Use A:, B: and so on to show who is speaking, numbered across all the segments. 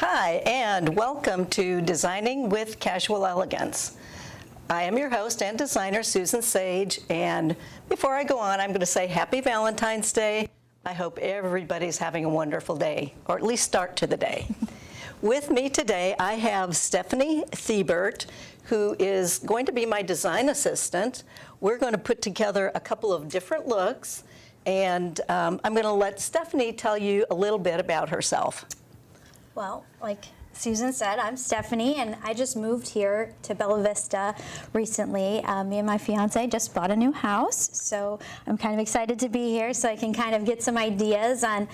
A: Hi, and welcome to Designing with Casual Elegance. I am your host and designer, Susan Sage, and before I go on, I'm going to say Happy Valentine's Day. I hope everybody's having a wonderful day, or at least start to the day. With me today, I have Stephanie Thibert, who is going to be my design assistant. We're going to put together a couple of different looks, and I'm going to let Stephanie tell you a little bit about herself.
B: Well, like Susan said, I'm Stephanie, and I just moved here to Bella Vista recently. Me and my fiance just bought a new house, so I'm kind of excited to be here so I can kind of get some ideas on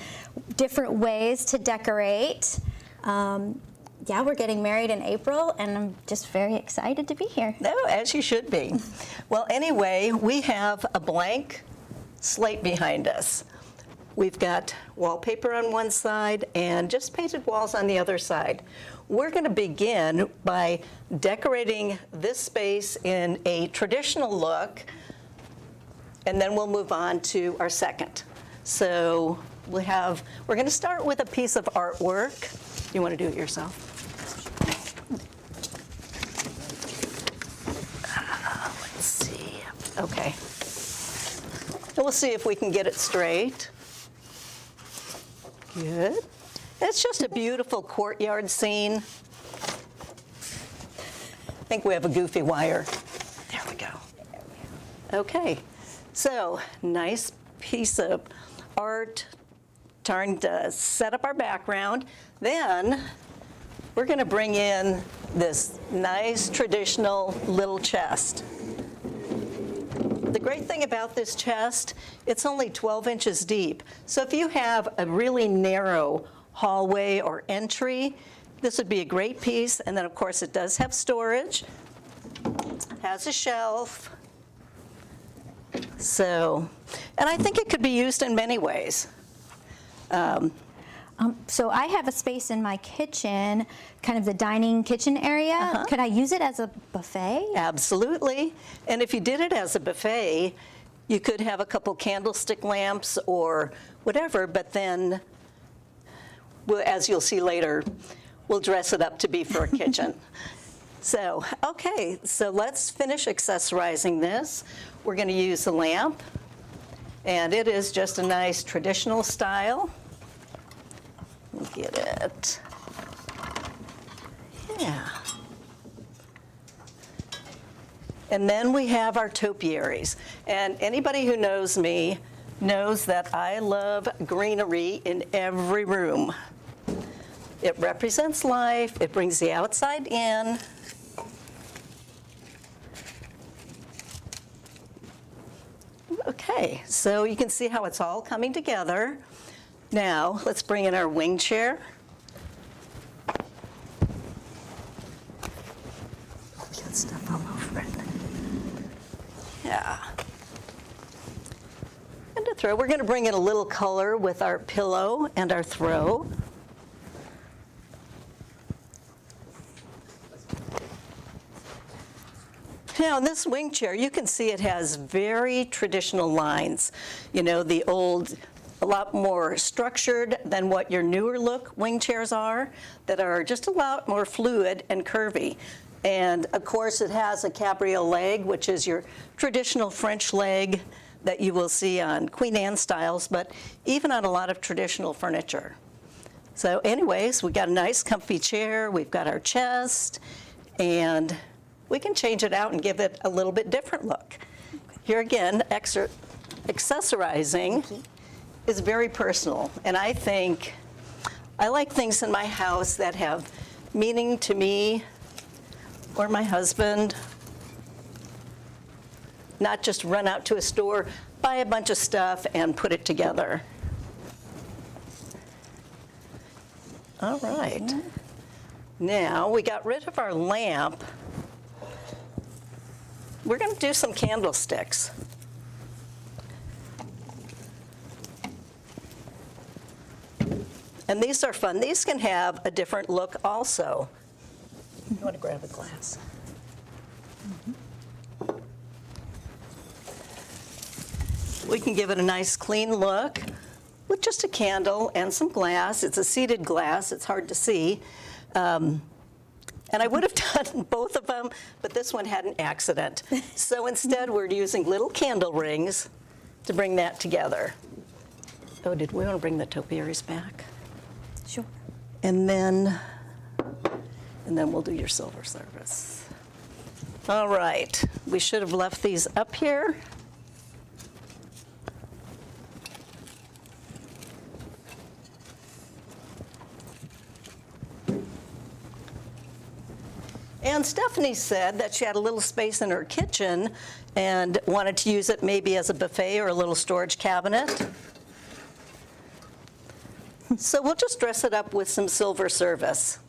B: different ways to decorate. Yeah, we're getting married in April, and I'm just very excited to be here.
A: No, as you should be. Well, anyway, we have a blank slate behind us. We've got wallpaper on one side and just painted walls on the other side. We're going to begin by decorating this space in a traditional look, and then we'll move on to our second. So we're going to start with a piece of artwork. You want to do it yourself? Let's see. Okay. And we'll see if we can get it straight. Good. It's just a beautiful courtyard scene. I think we have a goofy wire. There we go. Okay, so nice piece of art trying to set up our background. Then we're going to bring in this nice traditional little chest. The great thing about this chest, it's only 12 inches deep. So if you have a really narrow hallway or entry, this would be a great piece. And then, of course, it does have storage, has a shelf. So, and I think it could be used in many ways.
B: So I have a space in my kitchen, kind of the dining kitchen area. Could I use it as a buffet?
A: Absolutely. And if you did it as a buffet, you could have a couple candlestick lamps or whatever, but then, as you'll see later, we'll dress it up to be for a kitchen. So, okay, so let's finish accessorizing this. We're going to use a lamp, and it is just a nice traditional style. Get it. Yeah. And then we have our topiaries. And anybody who knows me knows that I love greenery in every room. It represents life. It brings the outside in. Okay, so you can see how it's all coming together. Now, let's bring in our wing chair. We got stuff all over it. Yeah. And to throw, we're going to bring in a little color with our pillow and our throw. Now, in this wing chair, you can see it has very traditional lines. You know, the old, a lot more structured than what your newer look wing chairs are, that are just a lot more fluid and curvy. And of course it has a cabriole leg, which is your traditional French leg that you will see on Queen Anne styles, but even on a lot of traditional furniture. So anyways, we got a nice comfy chair, we've got our chest, and we can change it out and give it a little bit different look. Here again, accessorizing is very personal, and I think I like things in my house that have meaning to me or my husband, not just run out to a store, buy a bunch of stuff and put it together. All right. Now we got rid of our lamp. We're going to do some candlesticks. And these are fun. These can have a different look also. You want to grab a glass? We can give it a nice clean look. with just a candle and some glass. It's a seated glass. It's hard to see. And I would have done both of them, but this one had an accident. So instead, we're using little candle rings to bring that together. Oh, did we want to bring the topiaries back?
B: Sure.
A: And then we'll do your silver service. All right, we should have left these up here. And Stephanie said that she had a little space in her kitchen and wanted to use it maybe as a buffet or a little storage cabinet. So we'll just dress it up with some silver service.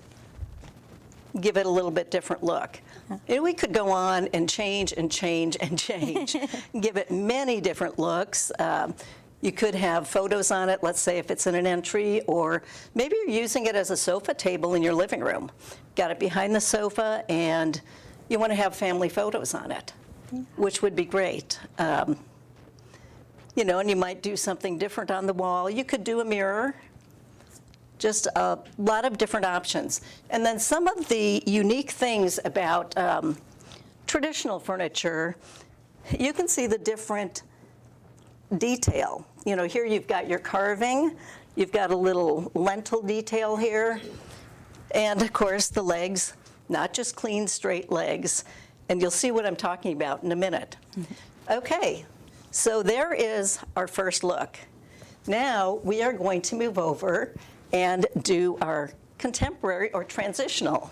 A: Give it a little bit different look. And we could go on and change and change and change. Give it many different looks. You could have photos on it, let's say if it's in an entry, or maybe you're using it as a sofa table in your living room. Got it behind the sofa and you want to have family photos on it, which would be great. You know, and you might do something different on the wall. You could do a mirror. Just a lot of different options. And then some of the unique things about traditional furniture, you can see the different detail. You know, here you've got your carving, you've got a little lentil detail here, and of course the legs, not just clean straight legs. And you'll see what I'm talking about in a minute. Okay, so there is our first look. Now we are going to move over and do our contemporary or transitional.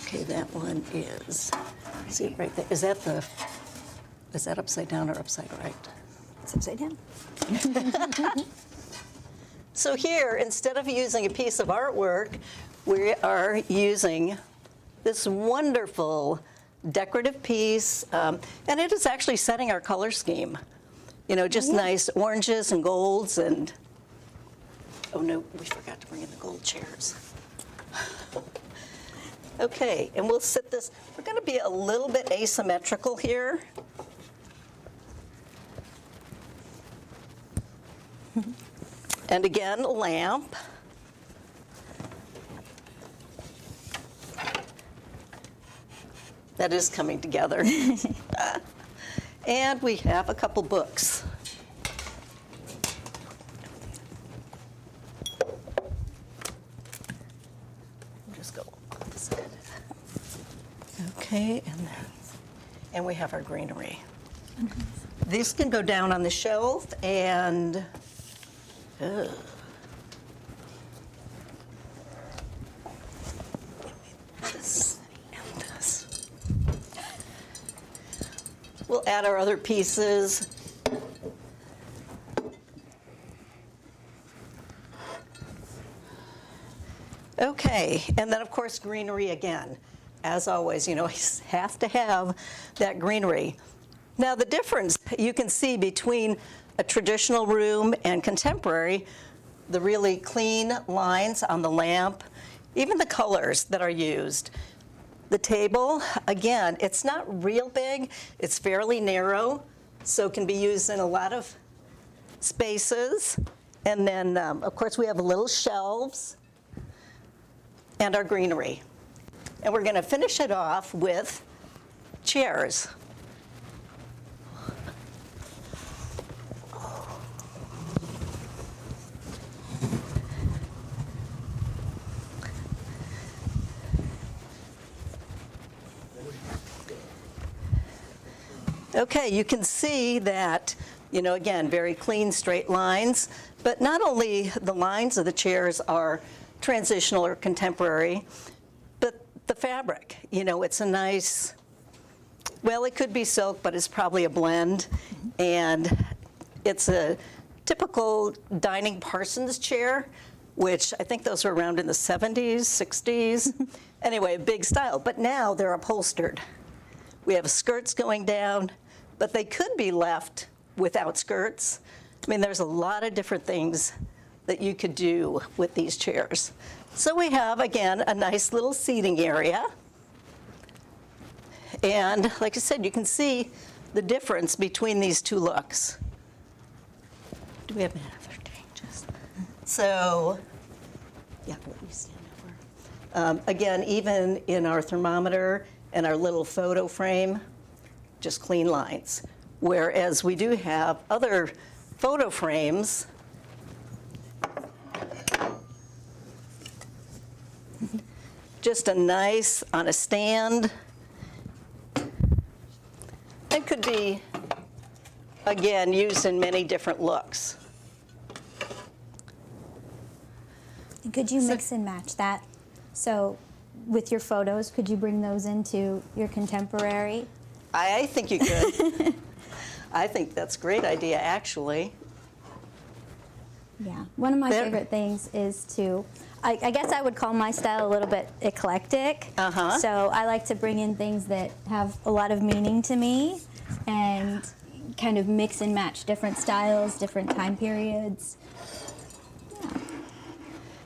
A: Okay, that one is, see it right there. Is that upside down or upside right?
B: It's upside down.
A: So here, instead of using a piece of artwork, we are using this wonderful decorative piece, and it is actually setting our color scheme. You know, just nice oranges and golds and, oh no, we forgot to bring in the gold chairs. Okay, and we'll sit this, we're gonna be a little bit asymmetrical here. And again, a lamp. That is coming together. And we have a couple books. Just go opposite. Okay, and we have our greenery. These can go down on the shelf and this and this. We'll add our other pieces. Okay, and then of course greenery again. As always, you know, you have to have that greenery. Now the difference you can see between a traditional room and contemporary, the really clean lines on the lamp, even the colors that are used. The table, again, it's not real big, it's fairly narrow, so it can be used in a lot of spaces. And then, of course, we have little shelves and our greenery. And we're gonna finish it off with chairs. Okay, you can see that, you know, again, very clean, straight lines, but not only the lines of the chairs are transitional or contemporary, but the fabric, you know, it's a nice, well, it could be silk, but it's probably a blend, and it's a typical dining parson's chair, which I think those were around in the 70s, 60s. Anyway, big style, but now they're upholstered. We have skirts going down, but they could be left without skirts. I mean, there's a lot of different things that you could do with these chairs. So we have, again, a nice little seating area. And like I said, you can see the difference between these two looks. Do we have any other changes? So, yeah, let me stand over. Again, even in our thermometer and our little photo frame, just clean lines. Whereas we do have other photo frames just a nice on a stand. It could be, again, used in many different looks.
B: Could you mix and match that? So with your photos, could you bring those into your contemporary?
A: I think you could. I think that's a great idea, actually.
B: Yeah, one of my favorite things is to, I guess I would call my style a little bit eclectic. So I like to bring in things that have a lot of meaning to me and kind of mix and match different styles, different time periods.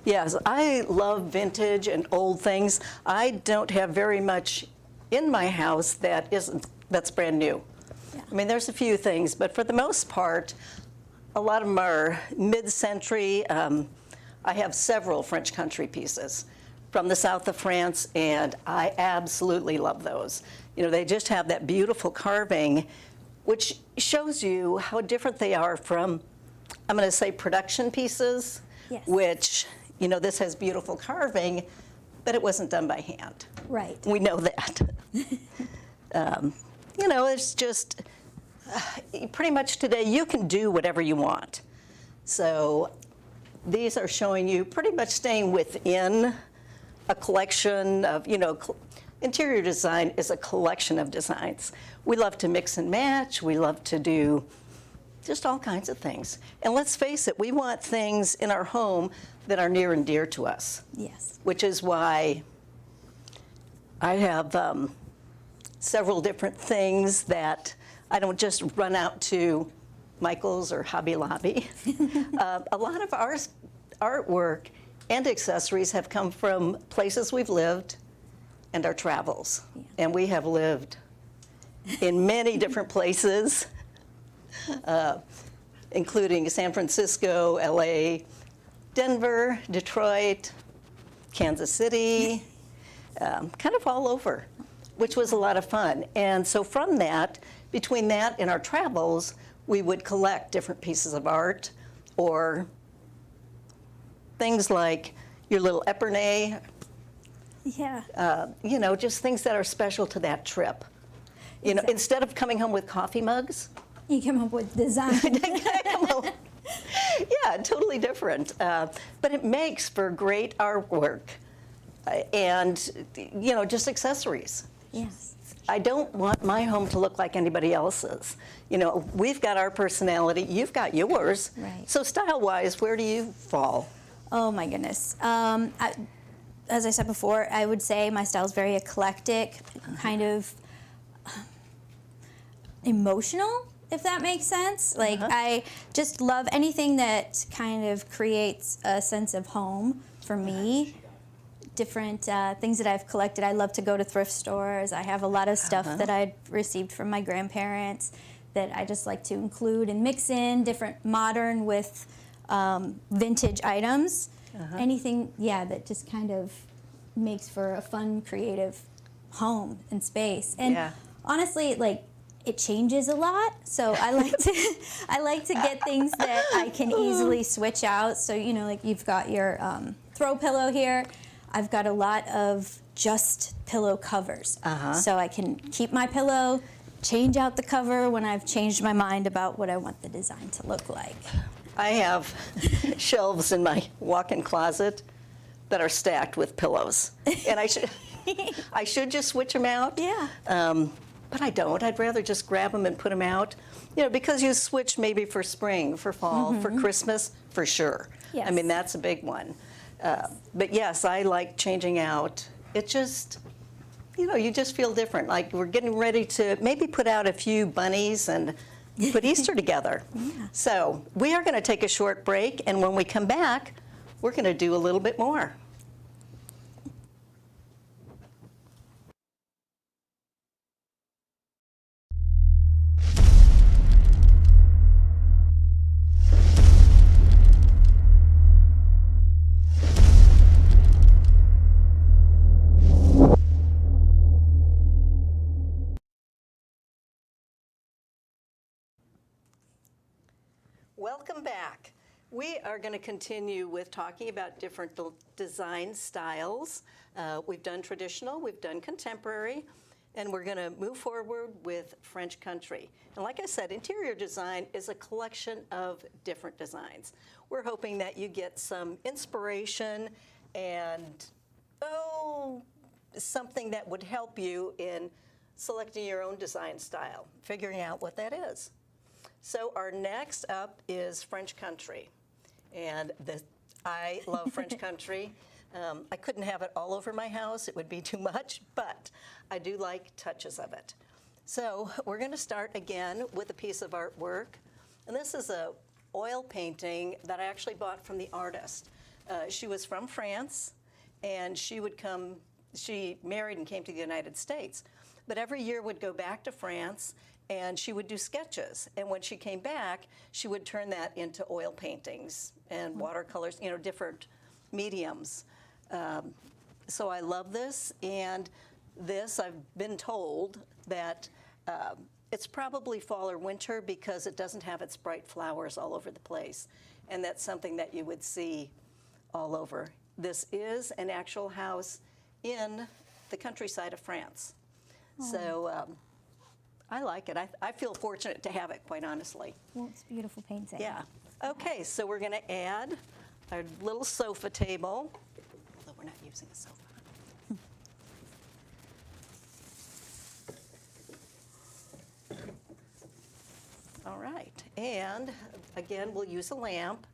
A: Yes, I love vintage and old things. I don't have very much in my house that's brand new.
B: Yeah.
A: I mean, there's a few things, but for the most part, a lot of them are mid-century. I have several French country pieces from the south of France, and I absolutely love those. You know, they just have that beautiful carving, which shows you how different they are from, I'm going to say, production pieces,
B: Yes.
A: which, you know, this has beautiful carving, but it wasn't done by hand.
B: Right.
A: We know that. You know, it's just pretty much today you can do whatever you want. So these are showing you pretty much staying within a collection of, you know, interior design is a collection of designs. We love to mix and match. We love to do just all kinds of things. And let's face it, we want things in our home that are near and dear to us.
B: Yes.
A: Which is why I have several different things that I don't just run out to Michael's or Hobby Lobby. A lot of our artwork and accessories have come from places we've lived and our travels.
B: Yeah.
A: And we have lived in many different places, including San Francisco, LA, Denver, Detroit, Kansas City, kind of all over, which was a lot of fun. And so from that, between that and our travels, we would collect different pieces of art or things like your little Epernay,
B: Yeah.
A: you know, just things that are special to that trip. You know,
B: Exactly.
A: instead of coming home with coffee mugs,
B: You come up with design.
A: yeah, totally different. But it makes for great artwork and, you know, just accessories.
B: Yes.
A: I don't want my home to look like anybody else's. You know, we've got our personality, you've got yours.
B: Right.
A: So style-wise, where do you fall?
B: Oh my goodness. As I said before, I would say my style is very eclectic, kind of emotional, if that makes sense. Like I just love anything that kind of creates a sense of home for me. Different things that I've collected. I love to go to thrift stores. I have a lot of stuff that I'd received from my grandparents that I just like to include and mix in different modern with vintage items. Anything, yeah, that just kind of makes for a fun, creative home and space. And honestly, like, it changes a lot, so I like to get things that I can easily switch out. So, you know, like you've got your throw pillow here. I've got a lot of just pillow covers. So I can keep my pillow, change out the cover when I've changed my mind about what I want the design to look like.
A: I have shelves in my walk-in closet that are stacked with pillows. And I should just switch them out.
B: Yeah.
A: But I don't. I'd rather just grab them and put them out. You know, because you switch maybe for spring, for fall, for Christmas, for sure.
B: Yes.
A: I mean, that's a big one. But yes, I like changing out. It just, you know, you just feel different. Like we're getting ready to maybe put out a few bunnies and put Easter together.
B: Yeah.
A: So we are going to take a short break, and when we come back, we're going to do a little bit more. Welcome back. We are going to continue with talking about different design styles. We've done traditional, we've done contemporary, and we're going to move forward with French country. And like I said, interior design is a collection of different designs. We're hoping that you get some inspiration and, something that would help you in selecting your own design style, figuring out what that is. So our next up is French country. And I love French country. I couldn't have it all over my house. It would be too much, but I do like touches of it. So we're going to start again with a piece of artwork. And this is a oil painting that I actually bought from the artist. She was from France, and she married and came to the United States. But every year would go back to France, and she would do sketches. And when she came back, she would turn that into oil paintings and watercolors, different mediums. So I love this, and this, I've been told that it's probably fall or winter because it doesn't have its bright flowers all over the place. And that's something that you would see all over. This is an actual house in the countryside of France. So I like it. I feel fortunate to have it, quite honestly.
B: Well, it's a beautiful painting.
A: Yeah. Okay, so we're going to add our little sofa table, although we're not using a sofa. All right, and again, we'll use a lamp.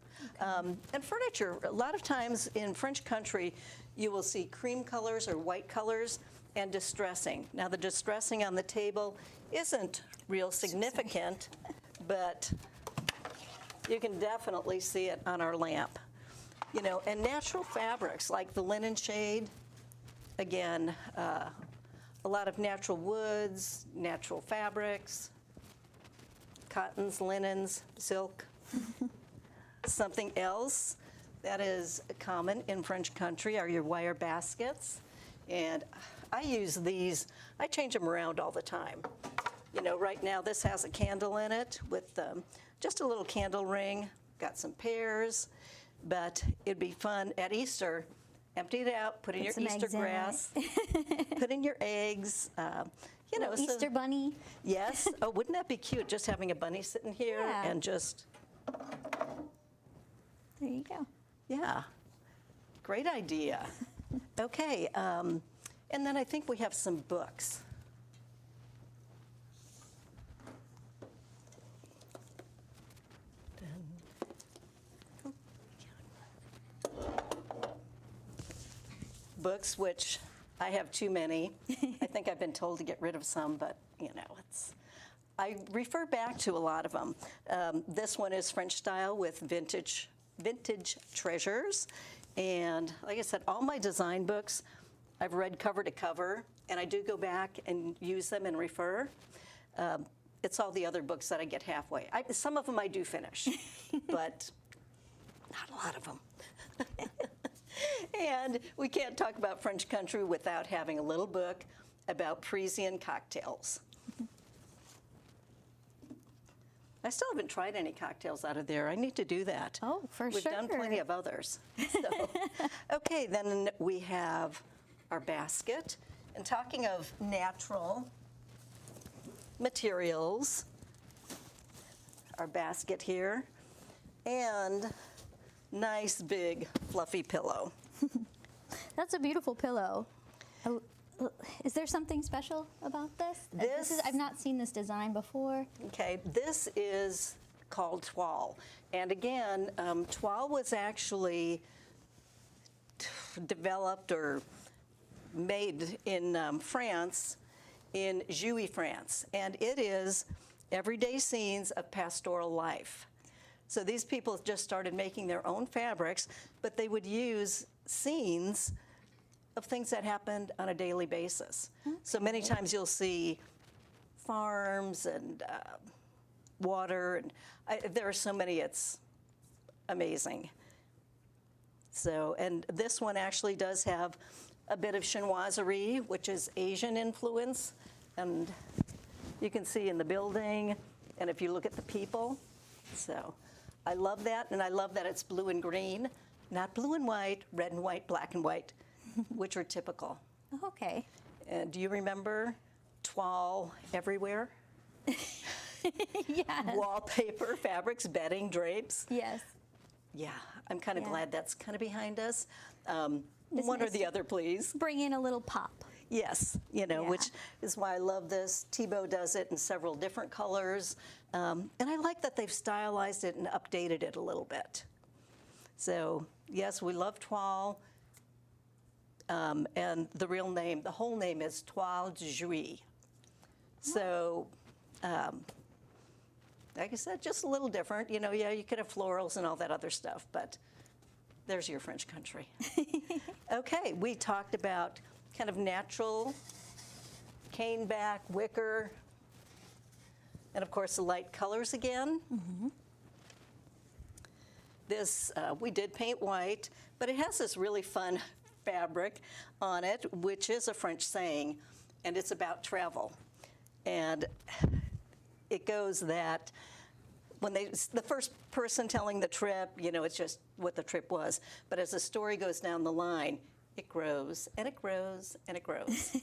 A: Okay. And furniture, a lot of times in French country, you will see cream colors or white colors and distressing. Now, the distressing on the table isn't real significant, but you can definitely see it on our lamp. And natural fabrics like the linen shade, again, a lot of natural woods, natural fabrics, cottons, linens, silk. Something else that is common in French country are your wire baskets. And I use these, I change them around all the time. Right now this has a candle in it with just a little candle ring, got some pears, but it'd be fun at Easter, empty it out, put in your Easter grass, put in your eggs,
B: Easter bunny.
A: Yes. Oh, wouldn't that be cute, just having a bunny sitting here and just...
B: There you go.
A: Yeah. Great idea. Okay. And then I think we have some books. Books, which I have too many. I think I've been told to get rid of some, but I refer back to a lot of them. This one is French style with vintage treasures. And like I said, all my design books, I've read cover to cover, and I do go back and use them and refer. It's all the other books that I get halfway. Some of them I do finish, but not a lot of them. And we can't talk about French country without having a little book about Parisian cocktails. I still haven't tried any cocktails out of there. I need to do that.
B: Oh, for
A: We've
B: sure.
A: done plenty of others. So, okay, then we have our basket. And talking of natural materials, our basket here, and nice big fluffy pillow.
B: That's a beautiful pillow. Is there something special about this? I've not seen this design before.
A: Okay, this is called toile. And again, toile was actually developed or made in France, in Jouy, France. And it is everyday scenes of pastoral life. So these people just started making their own fabrics, but they would use scenes of things that happened on a daily basis. Okay. So many times you'll see farms and water, and there are so many, it's amazing. So, and this one actually does have a bit of chinoiserie, which is Asian influence, and you can see in the building, and if you look at the people. So I love that, and I love that it's blue and green, not blue and white, red and white, black and white, which are typical.
B: Okay.
A: And do you remember toile everywhere?
B: Yes.
A: Wallpaper, fabrics, bedding, drapes.
B: Yes.
A: Yeah, I'm kind of
B: Yeah.
A: glad that's kind of behind us. One
B: It's
A: or
B: nice
A: the
B: to
A: other, please.
B: bring in a little pop.
A: Yes,
B: Yeah.
A: which is why I love this. Thibert does it in several different colors. And I like that they've stylized it and updated it a little bit. So, yes, we love toile. And the real name, the whole name is Toile de Jouy. So, like I said, just a little different. Yeah, you could have florals and all that other stuff, but there's your French country. Okay, we talked about kind of natural, cane back, wicker, and of course the light colors again.
B: Mm-hmm.
A: This, we did paint white, but it has this really fun fabric on it, which is a French saying, and it's about travel. And it goes that when the first person telling the trip, it's just what the trip was. But as the story goes down the line, it grows and it grows and it grows.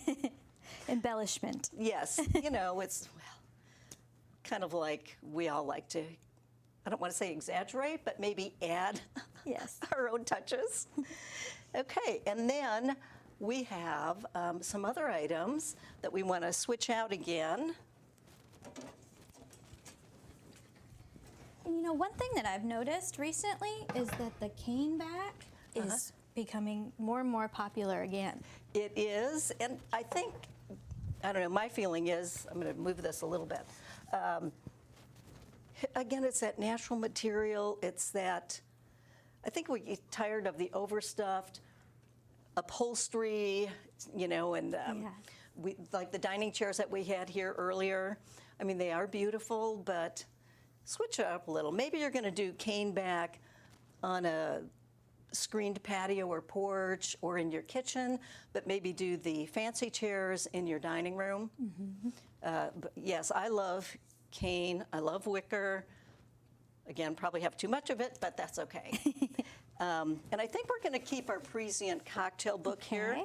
B: Embellishment.
A: Yes, it's kind of like we all like to, I don't want to say exaggerate, but maybe add
B: Yes.
A: our own touches. Okay, and then we have some other items that we want to switch out again.
B: And one thing that I've noticed recently is that the cane back is becoming more and more popular again.
A: It is, and I think, I don't know, my feeling is, I'm going to move this a little bit. Again, it's that natural material. It's that, I think we get tired of the overstuffed upholstery, and we like the dining chairs that we had here earlier. I mean, they are beautiful, but switch it up a little. Maybe you're going to do cane back on a screened patio or porch or in your kitchen, but maybe do the fancy chairs in your dining room. Mm-hmm. But yes, I love cane. I love wicker. Again, probably have too much of it, but that's okay. And I think we're going to keep our Parisian cocktail book here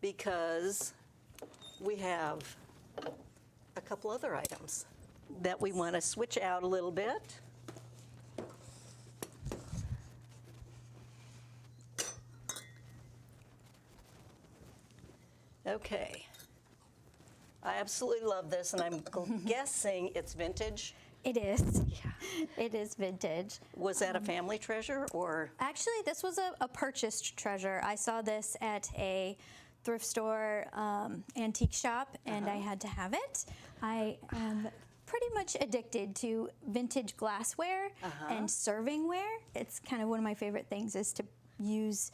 A: because we have a couple other items that we want to switch out a little bit. Okay. I absolutely love this, and I'm guessing it's vintage.
B: It is.
A: Yeah.
B: It is vintage.
A: Was that a family treasure, or?
B: Actually, this was a purchased treasure. I saw this at a thrift store antique shop, and I had to have it. I am pretty much addicted to vintage glassware and servingware. It's kind of one of my favorite things is to use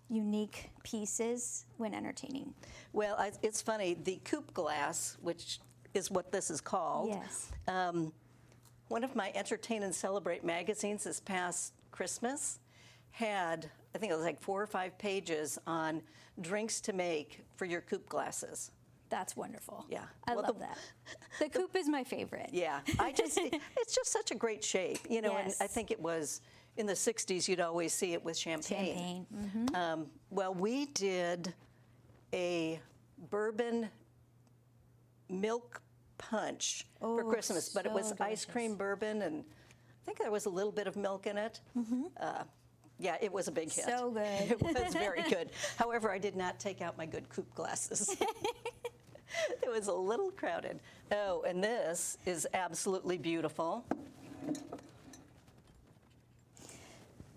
B: unique pieces when entertaining.
A: Well, it's funny. The coupe glass, which is what this is called.
B: Yes.
A: One of my Entertain and Celebrate magazines this past Christmas had, I think it was like 4 or 5 pages on drinks to make for your coupe glasses.
B: That's wonderful.
A: Yeah.
B: I love that. The coupe is my favorite.
A: Yeah. It's just such a great shape, and
B: Yes.
A: I think it was in the 60s you'd always see it with champagne.
B: Champagne.
A: Well, we did a bourbon milk punch for Christmas, but it was
B: so
A: ice cream bourbon, and I think there was a little bit of milk in it. Yeah, it was a big hit.
B: So good.
A: It was very good. However, I did not take out my good coupe glasses. It was a little crowded. Oh, and this is absolutely beautiful.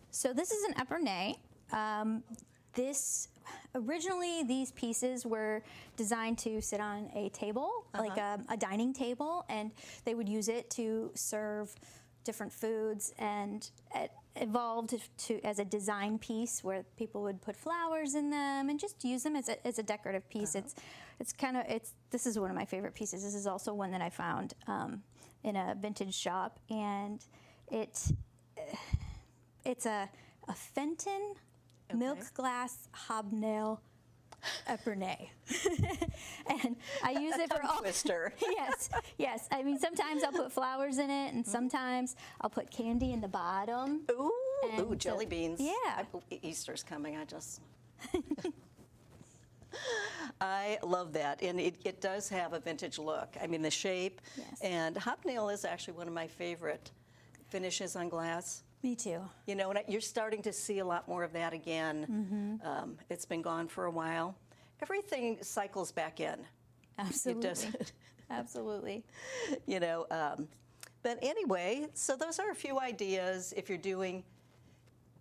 B: So this is an Epernay. Originally, these pieces were designed to sit on a table, like a dining table, and they would use it to serve different foods, and it evolved as a design piece where people would put flowers in them and just use them as a decorative piece. This is one of my favorite pieces. This is also one that I found in a vintage shop, and it's a Fenton milk glass hobnail Epernay. And I use it for
A: tongue
B: all.
A: twister.
B: Yes. I mean, sometimes I'll put flowers in it, and sometimes I'll put candy in the bottom.
A: Ooh, jelly beans.
B: Yeah.
A: Easter's coming. I love that, and it does have a vintage look. I mean, the shape.
B: Yes.
A: And hobnail is actually one of my favorite finishes on glass.
B: Me too.
A: You know, and you're starting to see a lot more of that again. It's been gone for a while. Everything cycles back in.
B: Absolutely.
A: It does.
B: Absolutely.
A: You know, but anyway, so those are a few ideas if you're doing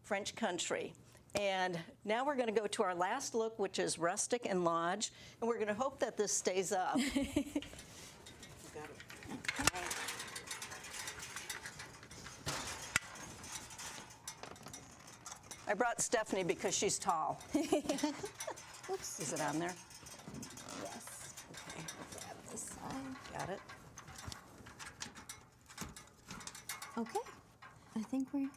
A: French country. And now we're going to go to our last look, which is rustic and lodge, and we're going to hope that this stays up. Got it. I brought Stephanie because she's tall.
B: Oops.
A: Is it on there?
B: Yes.
A: Okay,
B: Grab this side.
A: got it.
B: Okay. I think we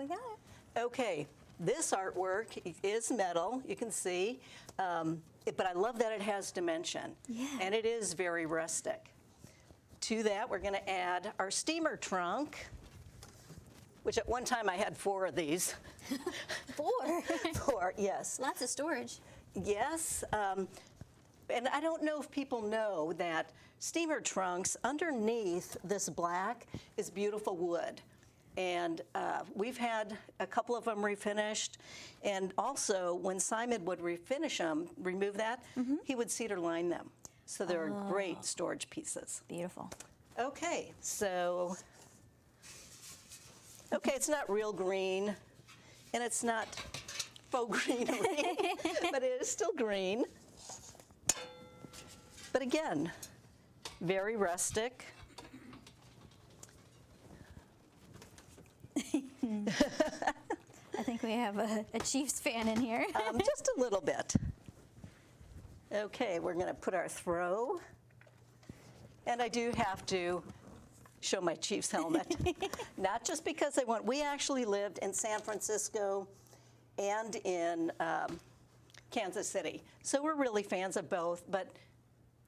B: got it.
A: Okay, this artwork is metal, you can see, but I love that it has dimension.
B: Yeah.
A: And it is very rustic. To that, we're going to add our steamer trunk, which at one time I had 4 of these.
B: 4.
A: 4, yes.
B: Lots of storage.
A: Yes, and I don't know if people know that steamer trunks, underneath this black is beautiful wood. And we've had a couple of them refinished. And also, when Simon would refinish them, remove that, he would cedar line them. So they're great storage pieces.
B: Beautiful.
A: Okay, so, it's not real green, and it's not faux greenery, but it is still green. But again, very rustic.
B: I think we have a Chiefs fan in here.
A: Just a little bit. Okay, we're going to put our throw. And I do have to show my Chiefs helmet. Not just because we actually lived in San Francisco and in Kansas City. So we're really fans of both, but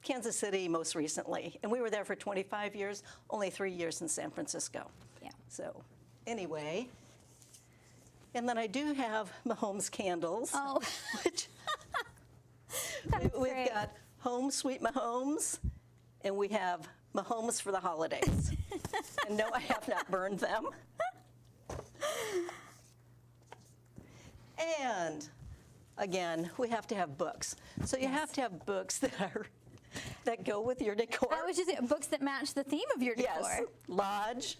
A: Kansas City most recently. And we were there for 25 years, only 3 years in San Francisco.
B: Yeah.
A: So anyway, and then I do have Mahomes candles.
B: Oh.
A: Which
B: That's
A: we've
B: great.
A: got Home Sweet Mahomes, and we have Mahomes for the holidays. And no, I have not burned them. And again, we have to have books. So you have to have books that go with your decor.
B: I was just saying, books that match the theme of your decor.
A: Yes, lodge,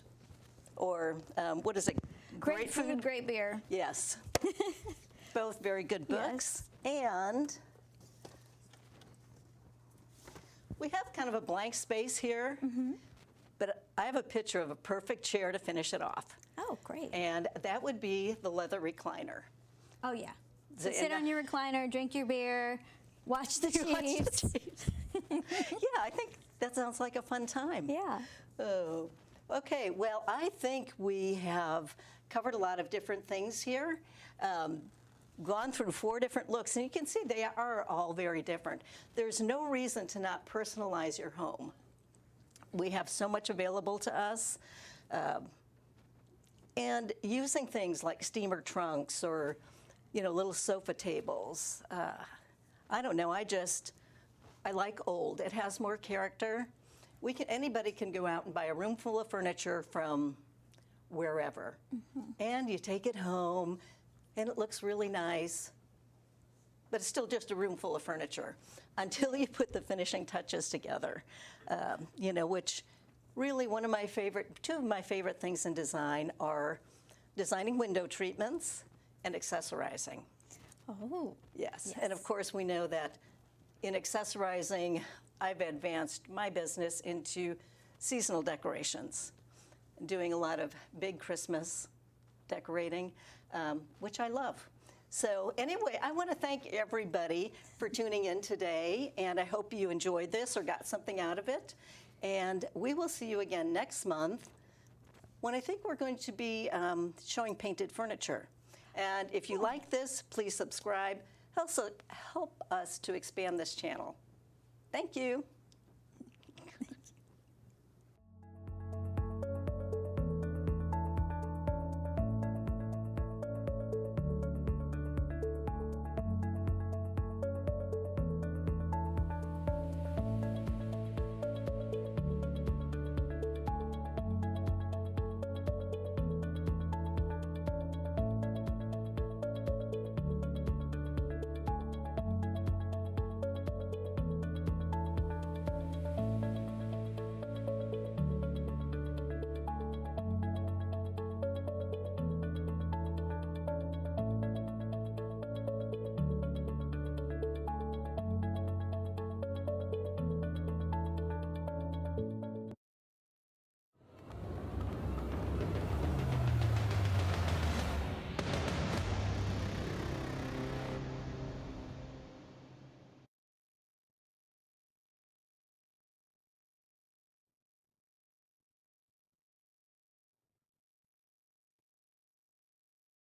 A: or what is it?
B: Great food, great beer.
A: Yes. Both very good books. And we have kind of a blank space here, but I have a picture of a perfect chair to finish it off.
B: Oh, great.
A: And that would be the leather recliner.
B: Oh, yeah.
A: So-
B: Sit on your recliner, drink your beer, watch the
A: Watch the
B: Chiefs.
A: Chiefs. Yeah, I think that sounds like a fun time.
B: Yeah.
A: Oh, okay. Well, I think we have covered a lot of different things here. Gone through 4 different looks, and you can see they are all very different. There's no reason to not personalize your home. We have so much available to us. And using things like steamer trunks or, little sofa tables. I don't know, I like old. It has more character. Anybody can go out and buy a room full of furniture from wherever. And you take it home, and it looks really nice, but it's still just a room full of furniture until you put the finishing touches together, which really two of my favorite things in design are designing window treatments and accessorizing.
B: Oh.
A: Yes. And of course we know that in accessorizing, I've advanced my business into seasonal decorations, doing a lot of big Christmas decorating, which I love. So anyway, I want to thank everybody for tuning in today, and I hope you enjoyed this or got something out of it. And we will see you again next month when I think we're going to be showing painted furniture. And if you like this, please subscribe. help us to expand this channel. Thank you.